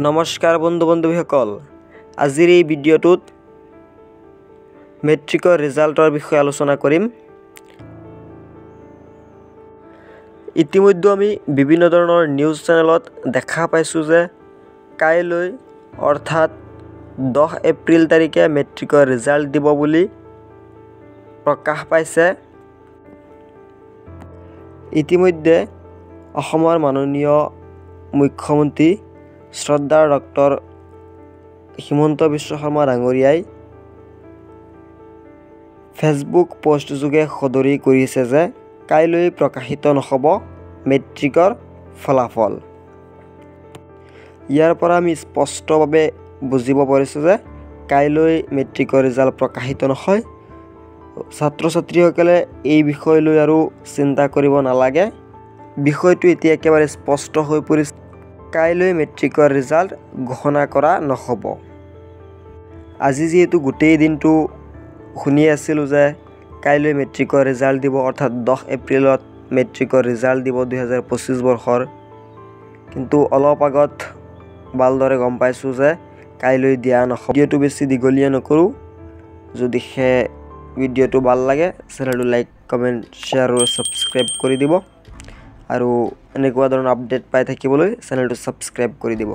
নমস্কাৰ বন্ধুসকল আজিৰ এই ভিডিঅ'টোত মেট্ৰিকৰ ৰিজাল্টৰ বিষয়ে আলোচনা কৰিম। ইতিমধ্যে আমি বিভিন্ন ধৰণৰ নিউজ চেনেলত দেখা পাইছোঁ যে কাইলৈ অৰ্থাৎ 10 এপ্ৰিল তাৰিখে মেট্ৰিকৰ ৰিজাল্ট দিব বুলি প্ৰকাশ পাইছে। ইতিমধ্যে অসমৰ মাননীয় মুখ্যমন্ত্ৰী শ্ৰদ্ধাৰ ডক্টৰ হিমন্ত বিশ্ব শৰ্মা ডাঙৰীয়াই ফেচবুক পোষ্ট যোগে সদৰি কৰিছে যে কাইলৈ প্ৰকাশিত নহ'ব মেট্ৰিকৰ ফলাফল। ইয়াৰ পৰা আমি স্পষ্টভাৱে বুজিব পাৰিছোঁ যে কাইলৈ মেট্ৰিকৰ ৰিজাল্ট প্ৰকাশিত নহয়। ছাত্ৰ ছাত্ৰীসকলে এই বিষয় লৈ আৰু চিন্তা কৰিব নালাগে। বিষয়টো এতিয়া একেবাৰে স্পষ্ট হৈ পৰিছে, কাইলৈ মেট্ৰিকৰ ৰিজাল্ট ঘোষণা কৰা নহ'ব। আজি যিহেতু গোটেই দিনটো শুনি আছিলোঁ যে কাইলৈ মেট্ৰিকৰ ৰিজাল্ট দিব, অৰ্থাৎ 10 এপ্ৰিলত মেট্ৰিকৰ ৰিজাল্ট দিব 2025 বৰ্ষৰ, কিন্তু অলপ আগত ভালদৰে গম পাইছোঁ যে কাইলৈ দিয়া নহ'ব। ভিডিঅ'টো বেছি দীঘলীয়া নকৰোঁ। যদিহে ভিডিঅ'টো ভাল লাগে চেনেলটো লাইক, কমেণ্ট, শ্বেয়াৰ আৰু ছাবস্ক্ৰাইব কৰি দিব আৰু এনেকুৱা ধৰণৰ আপডেট পাই থাকিবলৈ চেনেলটো ছাবস্ক্ৰাইব কৰি দিব।